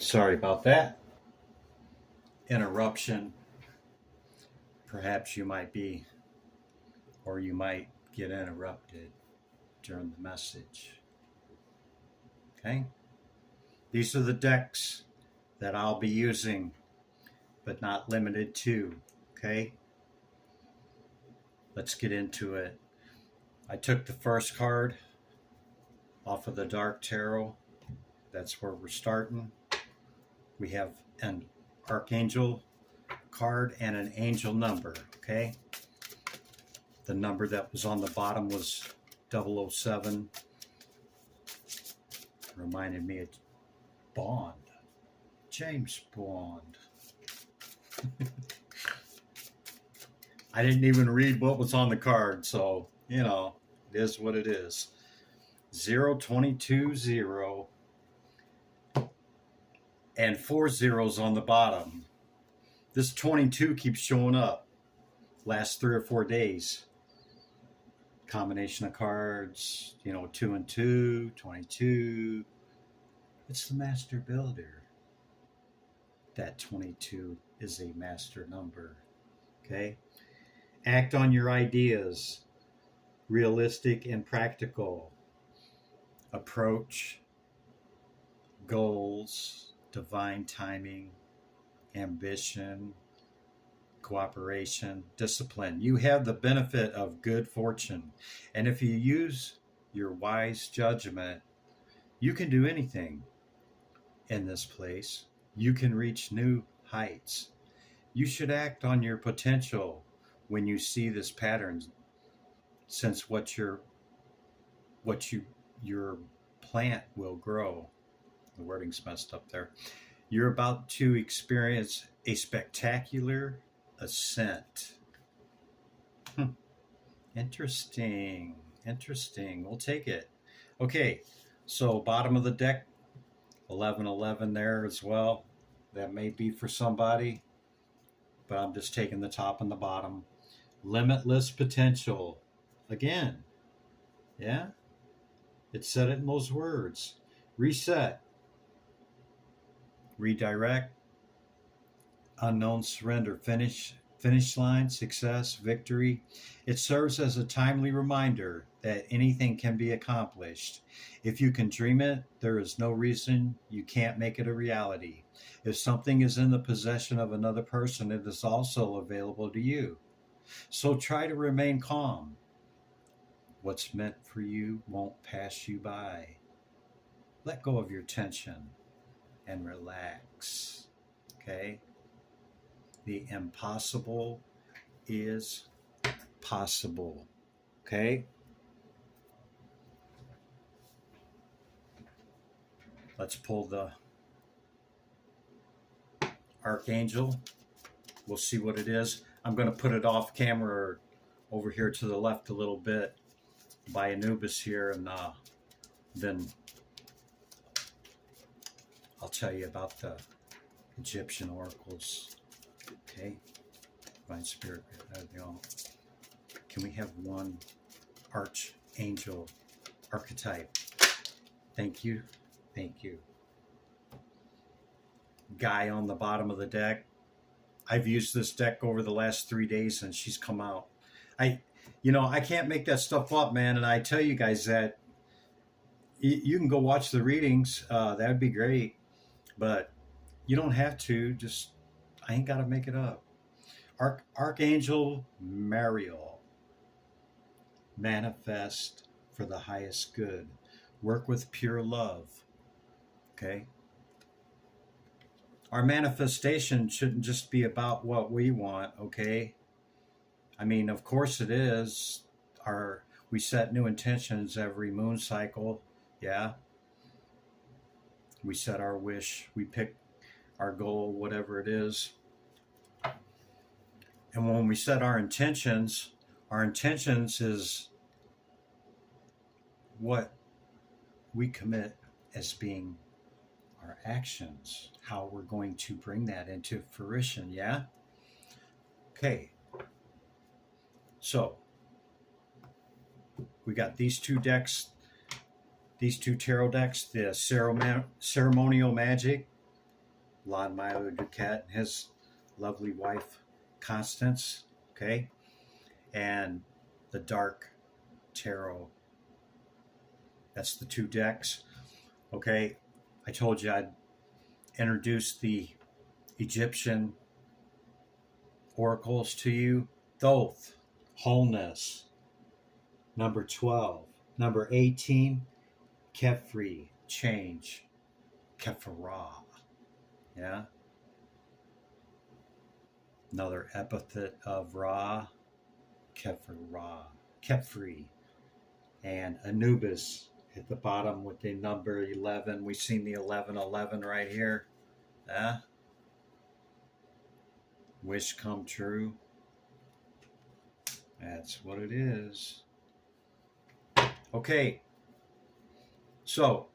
Sorry about that interruption. Perhaps you might be, or you might get interrupted during the message. Okay? These are the decks that I'll be using, but not limited to. Okay? Let's get into it. I took the first card off of the Dark Tarot. That's where we're starting. We have an Archangel card and an angel number. Okay? The number that was on the bottom was 007. Reminded me of Bond. James Bond. I didn't even read what was on the card, so, you know, it is what it is. 0220 and 4 zeros on the bottom. This 22 keeps showing up last 3 or 4 days. Combination of cards, 2 and 2, 22. It's the master builder. That 22 is a master number. Okay? Act on your ideas. Realistic and practical. Approach. Goals. Divine timing. Ambition. Cooperation. Discipline. You have the benefit of good fortune. And if you use your wise judgment, you can do anything in this place. You can reach new heights. You should act on your potential when you see this pattern, since your plant will grow. The wording's messed up there. You're about to experience a spectacular ascent. Interesting. We'll take it. Okay, so bottom of the deck, 1111 there as well. That may be for somebody, but I'm just taking the top and the bottom. Limitless potential. Again, yeah? It said it in those words. Reset. Redirect. Unknown surrender. Finish line. Success. Victory. It serves as a timely reminder that anything can be accomplished. If you can dream it, there is no reason you can't make it a reality. If something is in the possession of another person, it is also available to you. So try to remain calm. What's meant for you won't pass you by. Let go of your tension and relax. Okay? The impossible is possible. Okay? Let's pull the Archangel. We'll see what it is. I'm going to put it off camera over here to the left a little bit by Anubis here, and then I'll tell you about the Egyptian oracles. Okay? Divine Spirit. Can we have one Archangel archetype? Thank you. Guy on the bottom of the deck. I've used this deck over the last 3 days and she's come out. I can't make that stuff up, man. And I tell you guys that you can go watch the readings. That'd be great. But you don't have to. I ain't got to make it up. Archangel Mariel. Manifest for the highest good. Work with pure love. Okay? Our manifestation shouldn't just be about what we want, okay? I mean, of course it is. We set new intentions every moon cycle, yeah? We set our wish, we pick our goal, whatever it is. And when we set our intentions is what we commit as being our actions, how we're going to bring that into fruition, yeah? Okay. So, we got these two decks, these two tarot decks, the ceremonial magic Lon Milo Duquette and his lovely wife, Constance, okay? And the Dark Tarot. That's the 2 decks, okay? I told you I'd introduce the Egyptian oracles to you. Thoth, Wholeness. Number 12. Number 18, Kefri, change. Kephara. Yeah. Another epithet of Ra, Kephara. Kefri. And Anubis at the bottom with the number 11. We've seen the 1111 right here. Wish come true. That's what it is. Okay. So,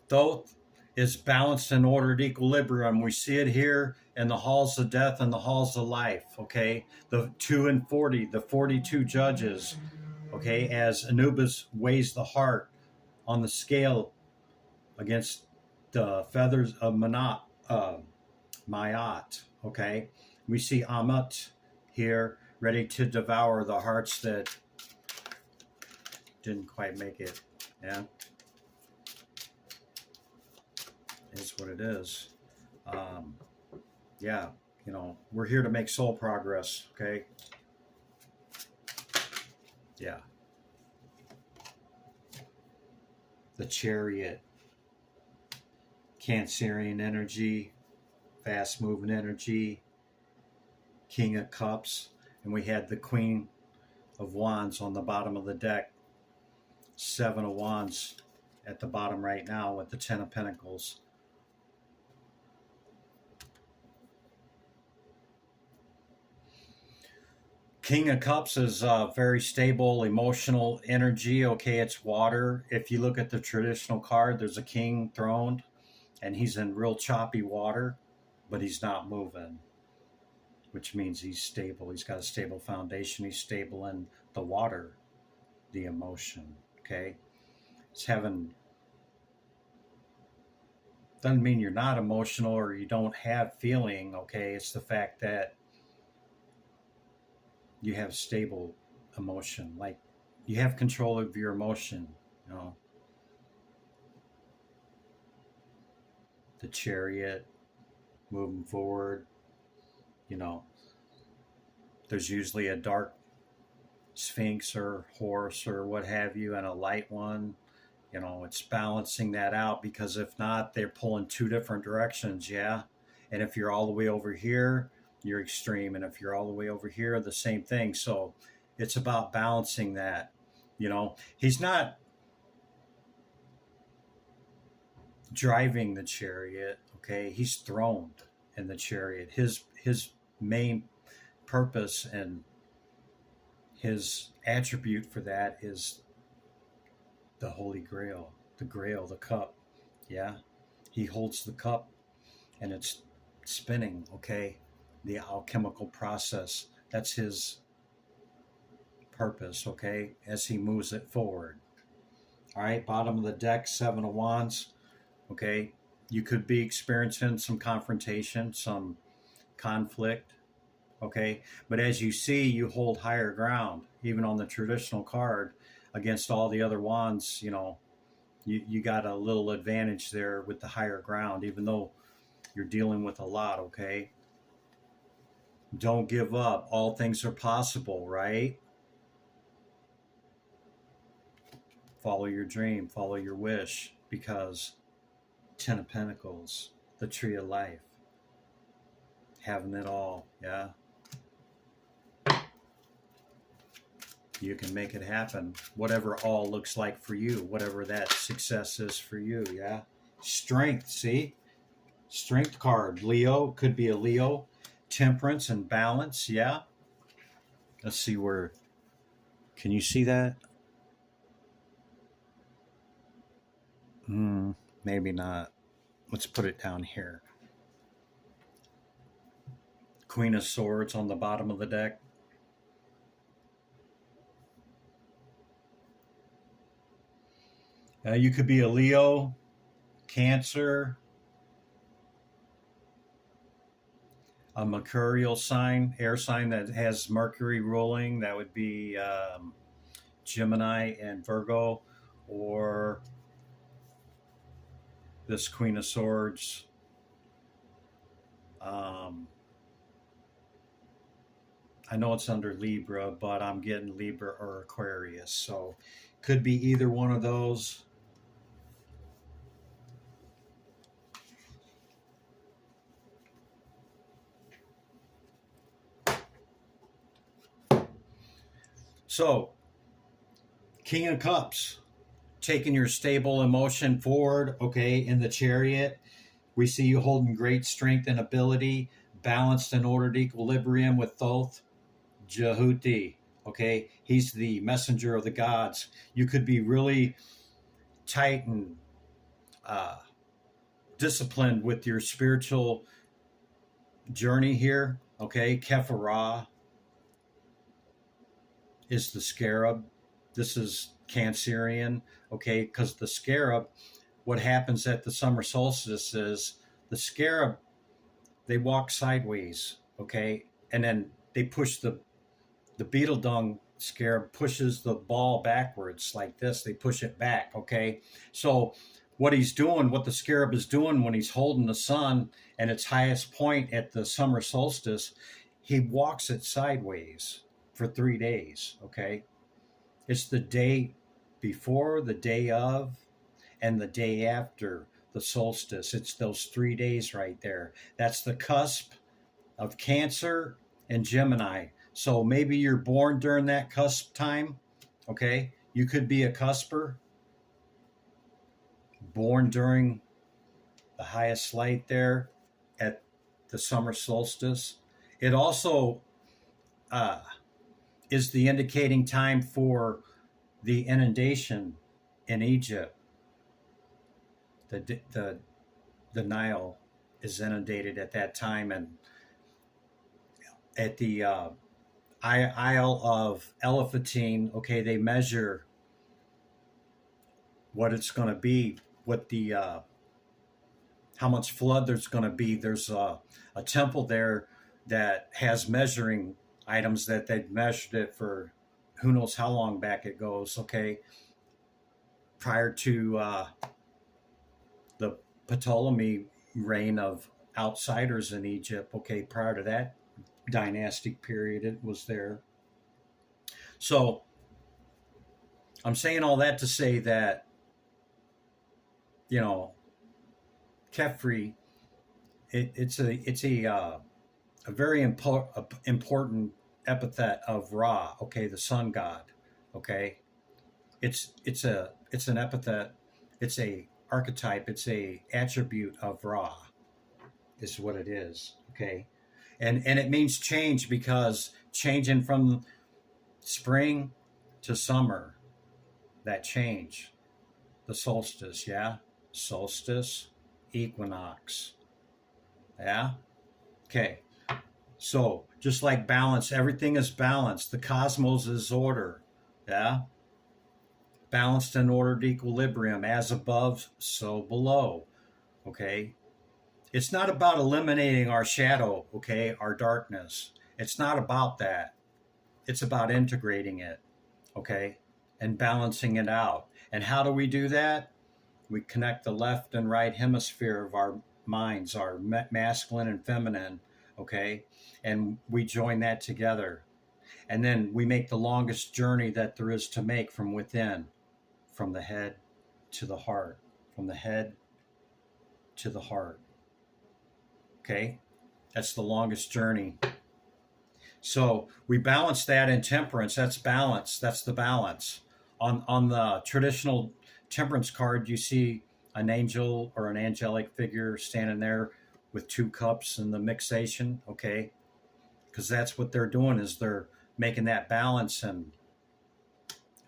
Thoth is balanced and ordered equilibrium. We see it here in the halls of death and the halls of life. Okay. The 2 and 40, the 42 judges. Okay. As Anubis weighs the heart on the scale against the feathers of Mayat. Okay. We see Amat here ready to devour the hearts that didn't quite make it. Yeah. Is what it is. Yeah, you know, we're here to make soul progress, okay? Yeah. The Chariot, Cancerian energy, fast moving energy, King of Cups, and we had the Queen of Wands on the bottom of the deck, 7 of Wands at the bottom right now with the 10 of Pentacles. King of Cups is very stable, emotional energy. Okay, it's water. If you look at the traditional card, there's a king throned, and he's in real choppy water, but he's not moving, which means he's stable. He's got a stable foundation. He's stable in the water, the emotion. Okay, it's having. Doesn't mean you're not emotional or you don't have feeling. Okay, it's the fact that you have stable emotion, like you have control of your emotion, you know. The Chariot, moving forward, you know, there's usually a dark sphinx or horse or what have you and a light one. You know, it's balancing that out, because if not, they're pulling 2 different directions. Yeah. And if you're all the way over here, you're extreme, and if you're all the way over here, the same thing. So it's about balancing that. You know, he's not driving the chariot. Okay, he's throned in the chariot. His main purpose and his attribute for that is the Holy Grail, the cup. Yeah, he holds the cup and it's spinning. Okay, the alchemical process. That's his purpose, okay, as he moves it forward. All right, bottom of the deck, 7 of Wands. Okay, you could be experiencing some confrontation, some conflict. Okay, but as you see, you hold higher ground, even on the traditional card against all the other wands. You know, you got a little advantage there with the higher ground, even though you're dealing with a lot. Okay, don't give up. All things are possible, right? Follow your dream, follow your wish, because 10 of Pentacles, the tree of life, having it all. Yeah, you can make it happen, whatever all looks like for you, whatever that success is for you. Yeah, strength. See, strength card, Leo, could be a Leo. Temperance and balance. Yeah, let's see where, can you see that? Maybe not. Let's put it down here. Queen of Swords on the bottom of the deck. You could be a Leo, Cancer, a mercurial sign, air sign that has Mercury ruling. That would be Gemini and Virgo, or this Queen of Swords. Um, I know it's under Libra, but I'm getting Libra or Aquarius. So could be either one of those. So, King of Cups, taking your stable emotion forward, okay, in the Chariot. We see you holding great strength and ability, balanced and ordered equilibrium with Thoth Djehuti. Okay, he's the messenger of the gods. You could be really tight and uh, disciplined with your spiritual journey here. Okay, Kephara is the scarab. This is Cancerian. Okay, because the scarab, what happens at the summer solstice is the scarab, they walk sideways. Okay, and then they push the beetle dung scarab pushes the ball backwards like this. They push it back. Okay, so what he's doing, what the scarab is doing when he's holding the sun at its highest point at the summer solstice, he walks it sideways for 3 days. Okay, it's the day before, the day of, and the day after the solstice. It's those 3 days right there. That's the cusp of Cancer and Gemini. So maybe you're born during that cusp time. Okay, you could be a cusper, born during the highest light there at the summer solstice. It also uh, is the indicating time for the inundation in Egypt. The Nile is inundated at that time, and at the Isle of Elephantine, okay, they measure what it's going to be, what the how much flood there's going to be. There's a temple there that has measuring items that they've measured it for who knows how long back it goes. Okay, prior to the Ptolemy reign of outsiders in Egypt. Okay, prior to that dynastic period, it was there. So I'm saying all that to say that, you know, Kefri, it's a very important epithet of Ra. Okay, the sun god. Okay, it's an epithet. It's a archetype. It's a attribute of Ra. Is what it is. Okay, and it means change, because changing from spring to summer, that change, the solstice, yeah, solstice, equinox, yeah, okay. So just like balance, everything is balanced. The cosmos is order, yeah, balanced and ordered equilibrium, as above, so below. Okay, it's not about eliminating our shadow, okay, our darkness. It's not about that. It's about integrating it, okay, and balancing it out. And how do we do that? We connect the left and right hemisphere of our minds, our masculine and feminine, okay, and we join that together. And then we make the longest journey that there is to make from within, from the head to the heart, from the head to the heart. Okay, that's the longest journey. So we balance that in temperance. That's balance. That's the balance. On the traditional temperance card, you see an angel or an angelic figure standing there with 2 cups and the mixation. Okay, because that's what they're doing, is they're making that balance and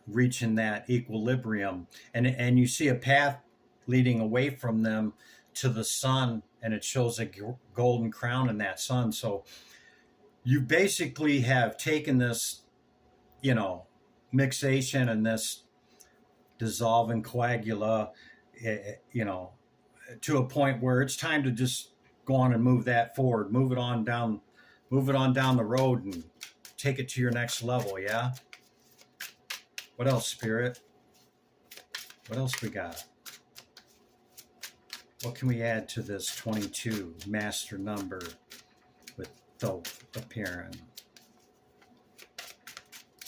reaching that equilibrium. And you see a path leading away from them to the sun, and it shows a golden crown in that sun. So you basically have taken this, mixation and this dissolving coagula, to a point where it's time to just go on and move that forward, move it on down the road and take it to your next level. Yeah. What else, Spirit? What else we got? What can we add to this 22 master number with Thoth appearing?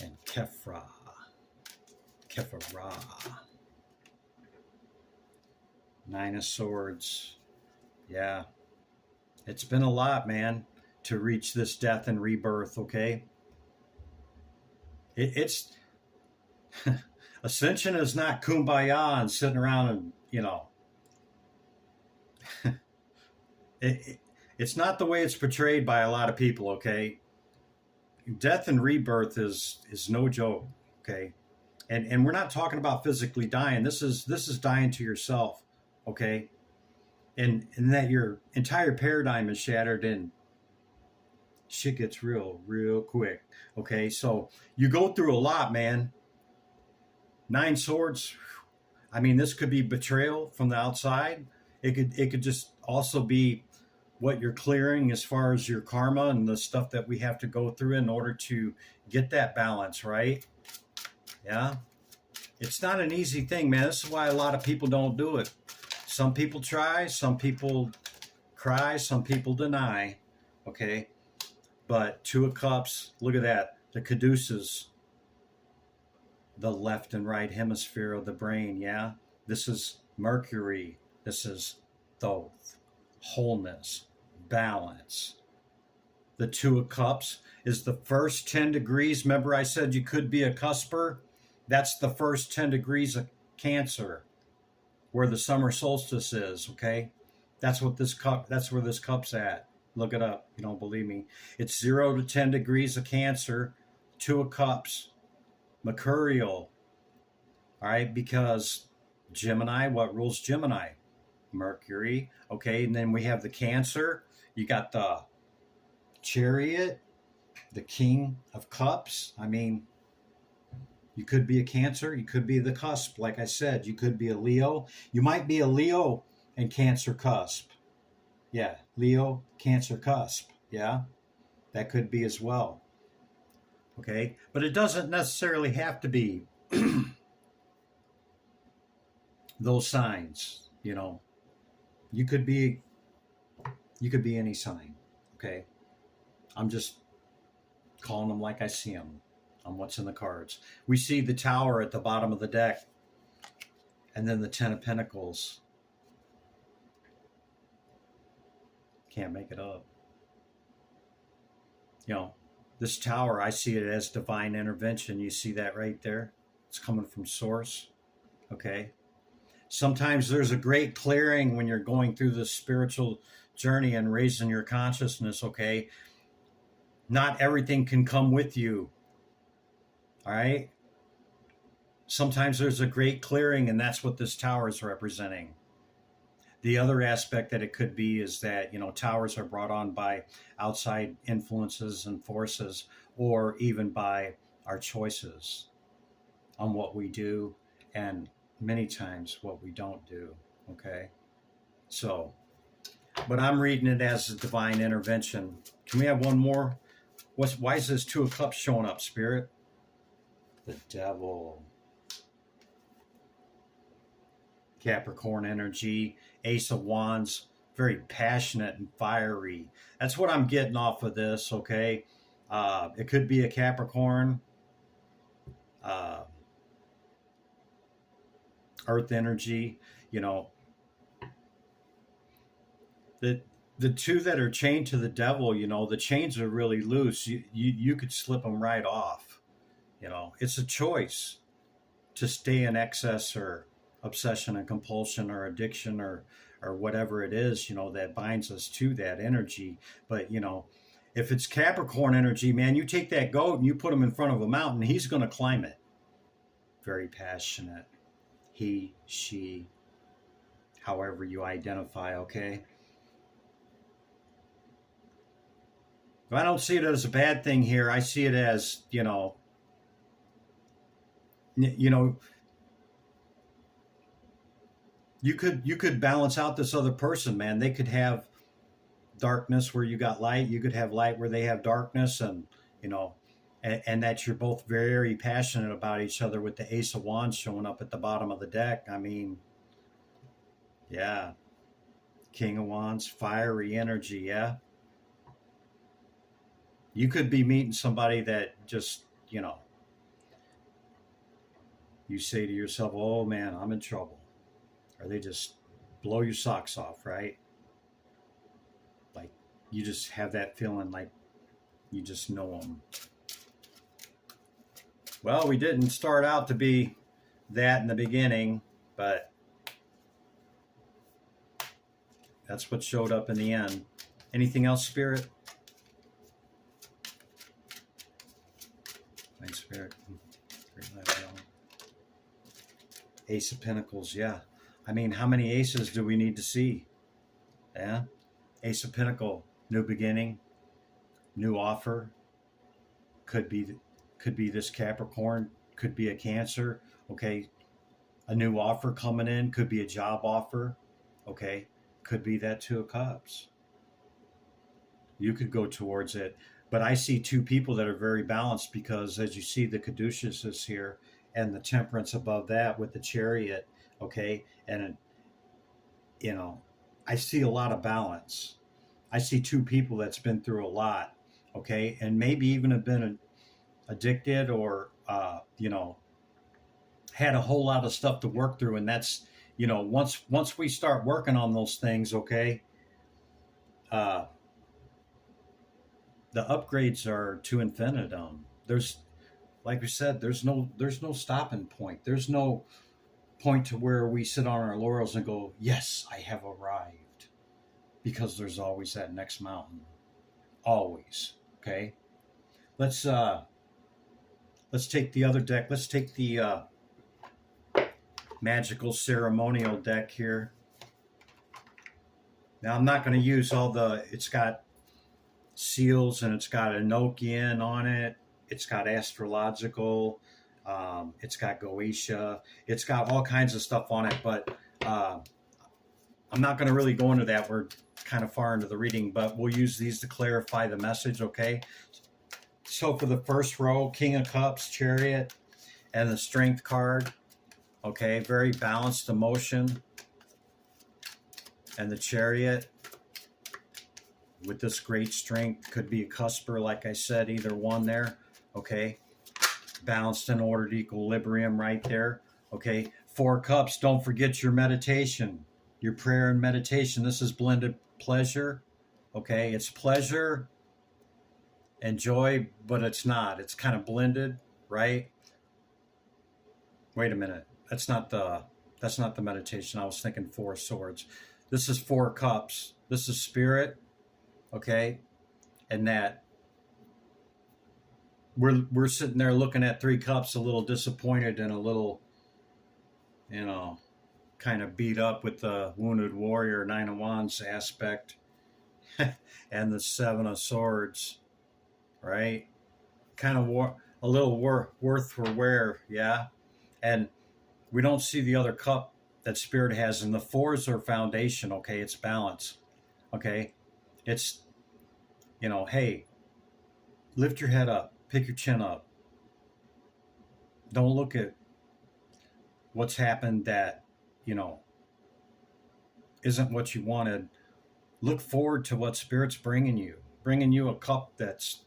And Kephra. Nine of Swords. Yeah. It's been a lot, man, to reach this death and rebirth, okay? It's ascension is not kumbaya and sitting around and, you know, it's not the way it's portrayed by a lot of people, okay? Death and rebirth is no joke, okay? And we're not talking about physically dying. This is dying to yourself, okay? And that your entire paradigm is shattered and shit gets real quick, okay? So you go through a lot, man. 9 swords. I mean, this could be betrayal from the outside. It could just also be what you're clearing as far as your karma and the stuff that we have to go through in order to get that balance, right? Yeah. It's not an easy thing, man. This is why a lot of people don't do it. Some people try, some people cry, some people deny, okay? But 2 of Cups, look at that. The caduceus, the left and right hemisphere of the brain, yeah? This is Mercury. This is Thoth, wholeness, balance. The 2 of Cups is the first 10 degrees. Remember I said you could be a cusper? That's the first 10 degrees of Cancer, where the summer solstice is, okay? That's where this cup's at. Look it up. You don't believe me. It's 0 to 10 degrees of Cancer, 2 of Cups, mercurial. All right, because Gemini, what rules Gemini? Mercury, okay? And then we have the Cancer. You got the Chariot, the King of Cups. I mean, you could be a Cancer. You could be the cusp. Like I said, you could be a Leo. You might be a Leo and Cancer cusp. Yeah, Leo, Cancer cusp. Yeah, that could be as well. Okay, but it doesn't necessarily have to be those signs, you know. You could be any sign, okay? I'm just calling them like I see them on what's in the cards. We see the Tower at the bottom of the deck, and then the 10 of Pentacles. Can't make it up. You know, this Tower, I see it as divine intervention. You see that right there? It's coming from source, okay? Sometimes there's a great clearing when you're going through this spiritual journey and raising your consciousness, okay? Not everything can come with you, all right? Sometimes there's a great clearing, and that's what this Tower is representing. The other aspect that it could be is that, you know, towers are brought on by outside influences and forces, or even by our choices on what we do and many times what we don't do, okay? So, but I'm reading it as a divine intervention. Can we have one more? Why is this 2 of Cups showing up, Spirit? The Devil. Capricorn energy, Ace of Wands, very passionate and fiery. That's what I'm getting off of this, okay? It could be a Capricorn, Earth energy, you know. The 2 that are chained to the Devil, you know, the chains are really loose. You could slip them right off, you know. It's a choice to stay in excess or obsession and compulsion or addiction or whatever it is, you know, that binds us to that energy. But, you know, if it's Capricorn energy, man, you take that goat and you put him in front of a mountain, he's going to climb it. Very passionate. He, she, however you identify, okay? But I don't see it as a bad thing here. I see it as, you know, you could balance out this other person, man. They could have darkness where you got light. You could have light where they have darkness, and you know, and that you're both very passionate about each other with the Ace of Wands showing up at the bottom of the deck. I mean, yeah, King of Wands, fiery energy. Yeah, you could be meeting somebody that just, you know, you say to yourself, oh man, I'm in trouble. Or they just blow your socks off, right? Like you just have that feeling like you just know them. Well, we didn't start out to be that in the beginning, but that's what showed up in the end. Anything else, Spirit? My Spirit. Ace of Pentacles, yeah. I mean, how many aces do we need to see? Yeah. Ace of Pentacle, new beginning, new offer. Could be this Capricorn, could be a Cancer. Okay. A new offer coming in, could be a job offer. Okay. Could be that Two of Cups. You could go towards it. But I see two people that are very balanced, because as you see, the Caduceus is here and the Temperance above that with the Chariot. Okay. And, you know, I see a lot of balance. I see two people that's been through a lot. Okay. And maybe even have been addicted or, you know, had a whole lot of stuff to work through. And that's, you know, once we start working on those things, okay, the upgrades are to infinitum. There's, like we said, there's no stopping point. There's no point to where we sit on our laurels and go, yes, I have arrived, because there's always that next mountain. Always. Okay. Let's take the other deck. Let's take the magical ceremonial deck here. Now I'm not going to use all the, it's got seals and it's got Enochian on it. It's got astrological. It's got Goetia. It's got all kinds of stuff on it, but I'm not going to really go into that. We're kind of far into the reading, but we'll use these to clarify the message, okay? So for the first row, King of Cups, Chariot, and the Strength card, okay? Very balanced emotion. And the Chariot with this great strength, could be a cusper, like I said, either one there, okay? Balanced and ordered equilibrium right there, okay? Four Cups, don't forget your meditation, your prayer and meditation. This is blended pleasure, okay? It's pleasure and joy, but it's not. It's kind of blended, right? Wait a minute. That's not the meditation. I was thinking Four Swords. This is Four Cups. This is spirit, okay? And that we're sitting there looking at Three Cups, a little disappointed and a little, you know, kind of beat up with the Wounded Warrior, Nine of Wands aspect, and the Seven of Swords, right? Kind of a little worth for wear, yeah? And we don't see the other cup that spirit has. And the fours are foundation, okay? It's balance, okay? It's, you know, hey, lift your head up, pick your chin up. Don't look at what's happened that, you know, isn't what you wanted. Look forward to what spirit's bringing you a cup that's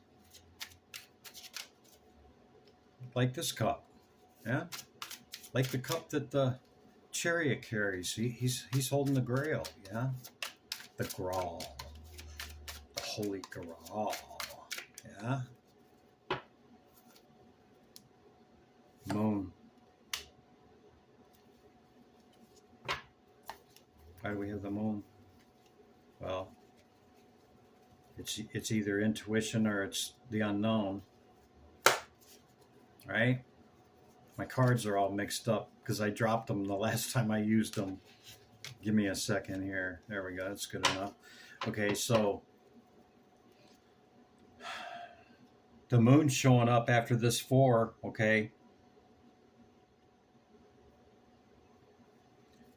like this cup, yeah? Like the cup that the Chariot carries. He's holding the Grail, yeah? The Graal. The Holy Graal, yeah? Moon. Why do we have the moon? Well, it's either intuition or it's the unknown, right? My cards are all mixed up because I dropped them the last time I used them. Give me a second here. There we go. That's good enough. Okay, so the moon's showing up after this four, okay?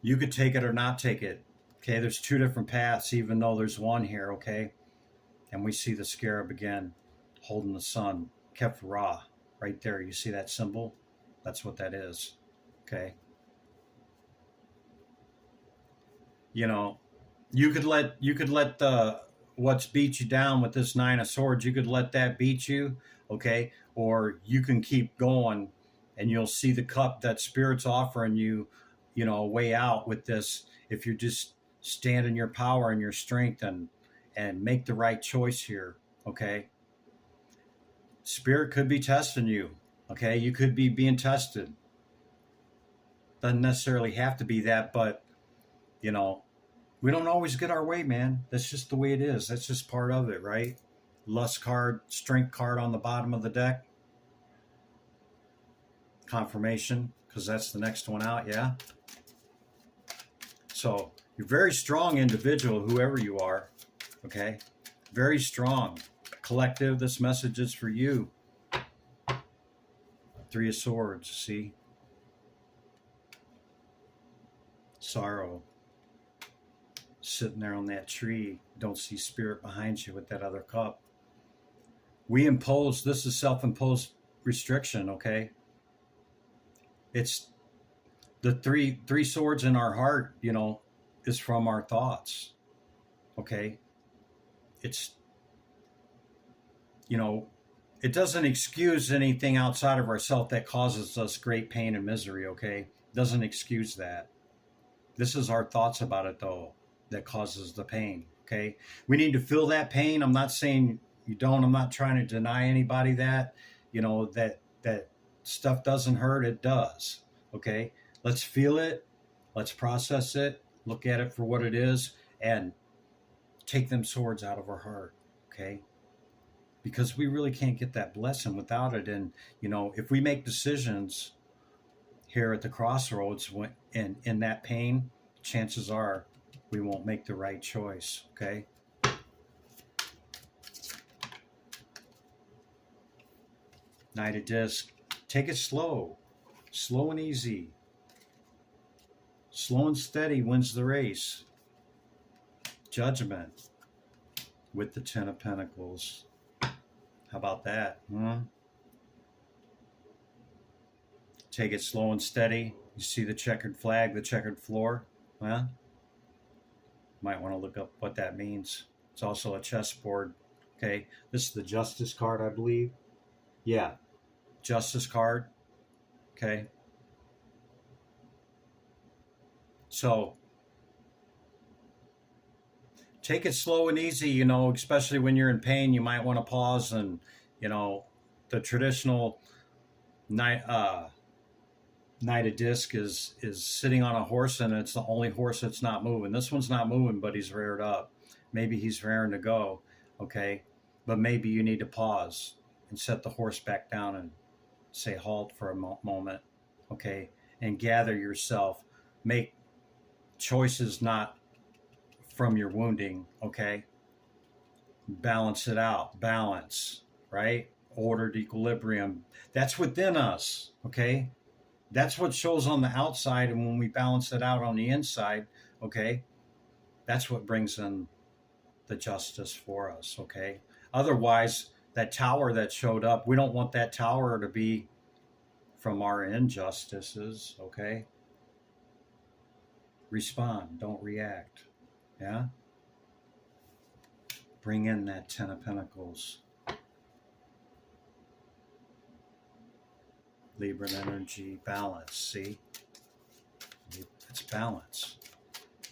You could take it or not take it, Okay, there's two different paths, even though there's one here, okay? And we see the scarab again, holding the sun, Kef Ra, right there. You see that symbol? That's what that is, okay? You know, you could let the what's beat you down with this Nine of Swords, you could let that beat you, okay? Or you can keep going and you'll see the cup that Spirit's offering you, a way out with this if you just stand in your power and your strength and make the right choice here, okay? Spirit could be testing you, okay? You could be being tested. Doesn't necessarily have to be that, but we don't always get our way, man. That's just the way it is. That's just part of it, right? Lust card, strength card on the bottom of the deck. Confirmation, because that's the next one out, yeah? So you're a very strong individual, whoever you are, okay? Very strong. Collective, this message is for you. Three of Swords, see? Sorrow. Sitting there on that tree. Don't see Spirit behind you with that other cup. We impose, this is self-imposed restriction, okay? It's the three swords in our heart, is from our thoughts, okay? It's, it doesn't excuse anything outside of ourselves that causes us great pain and misery, okay? It doesn't excuse that. This is our thoughts about it, though, that causes the pain, okay? We need to feel that pain. I'm not saying you don't. I'm not trying to deny anybody that, that stuff doesn't hurt. It does, okay? Let's feel it. Let's process it. Look at it for what it is and take them swords out of our heart, okay? Because we really can't get that blessing without it. And, if we make decisions here at the crossroads in that pain, chances are we won't make the right choice, okay? Knight of Disc. Take it slow. Slow and easy. Slow and steady wins the race. Judgment with the Ten of Pentacles. How about that? Take it slow and steady. You see the checkered flag, the checkered floor? Well, might want to look up what that means. It's also a chessboard. Okay, this is the Justice card, I believe. Yeah, Justice card. Okay. So take it slow and easy, especially when you're in pain. You might want to pause and, the traditional Knight of Disc is sitting on a horse, and it's the only horse that's not moving. This one's not moving, but he's reared up. Maybe he's raring to go, okay? But maybe you need to pause and set the horse back down and say halt for a moment, okay? And gather yourself. Make choices not from your wounding, okay? Balance it out. Balance, right? Ordered equilibrium. That's within us, okay? That's what shows on the outside, and when we balance it out on the inside, okay, that's what brings in the justice for us, okay? Otherwise, that tower that showed up, we don't want that tower to be from our injustices, okay? Respond, don't react, yeah? Bring in that Ten of Pentacles. Libra energy, balance, see? It's balance.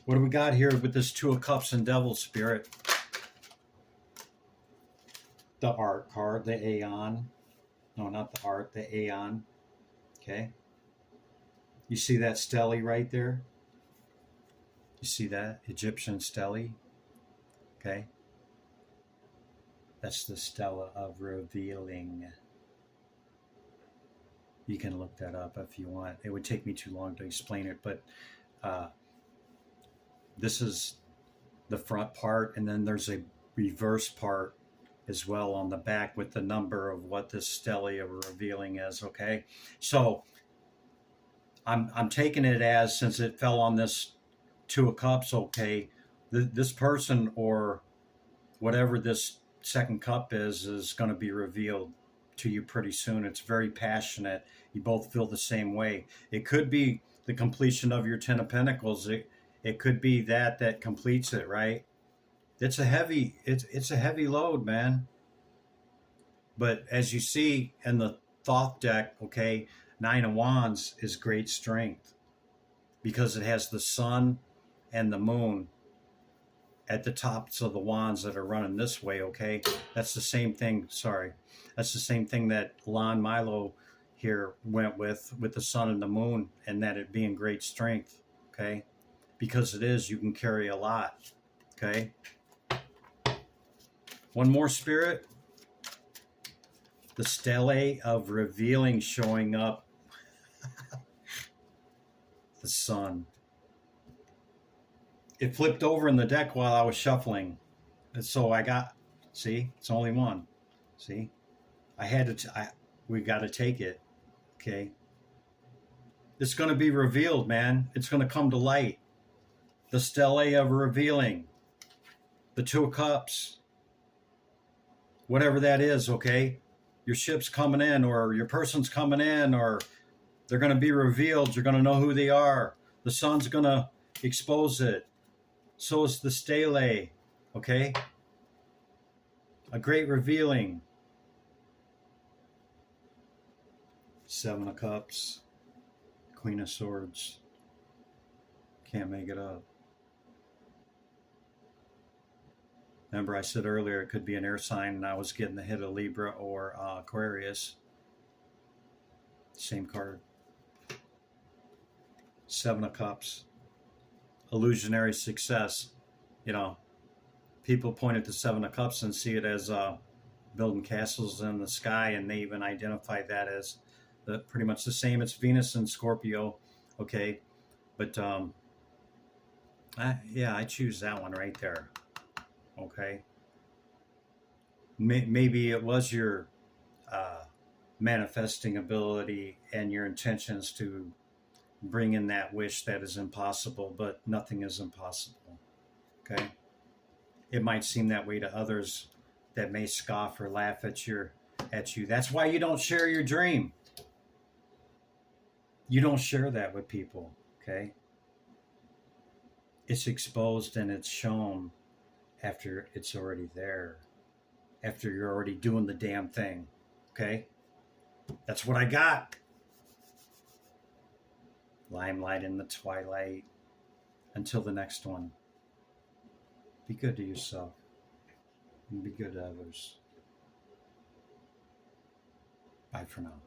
What do we got here with this Two of Cups and Devil Spirit? The Art card, the Aeon. No, not the Art, the Aeon. Okay? You see that stele right there? You see that? Egyptian stele? Okay? That's the stela of revealing. You can look that up if you want. It would take me too long to explain it, but this is the front part, and then there's a reverse part as well on the back with the number of what this stele of revealing is, okay? So I'm taking it as, since it fell on this Two of Cups, okay, this person or whatever this second cup is going to be revealed to you pretty soon. It's very passionate. You both feel the same way. It could be the completion of your Ten of Pentacles. It could be that completes it, right? It's a heavy load, man. But as you see in the Thoth deck, okay, Nine of Wands is great strength because it has the sun and the moon at the tops of the wands that are running this way, okay? That's the same thing, sorry. That's the same thing that Lon Milo here went with the sun and the moon, and that it being great strength, okay? Because it is, you can carry a lot, okay? One more, Spirit. The Stele of Revealing showing up. The sun. It flipped over in the deck while I was shuffling. And so I got, see, it's only one. See, I had to, we got to take it. Okay. It's going to be revealed, man. It's going to come to light. The Stele of Revealing. The Two of Cups. Whatever that is, okay? Your ship's coming in, or your person's coming in, or they're going to be revealed. You're going to know who they are. The sun's going to expose it. So is the Stele, okay? A great revealing. Seven of Cups. Queen of Swords. Can't make it up. Remember I said earlier it could be an air sign and I was getting the hit of Libra or Aquarius. Same card. Seven of Cups. Illusionary success. You know, people point at the Seven of Cups and see it as building castles in the sky, and they even identify that as pretty much the same. It's Venus and Scorpio, okay? But I choose that one right there, okay? Maybe it was your manifesting ability and your intentions to bring in that wish that is impossible, but nothing is impossible, okay? It might seem that way to others that may scoff or laugh at you. That's why you don't share your dream. You don't share that with people, okay? It's exposed and it's shown after it's already there, after you're already doing the damn thing, okay? That's what I got. Limelight in the twilight. Until the next one, be good to yourself and be good to others. Bye for now.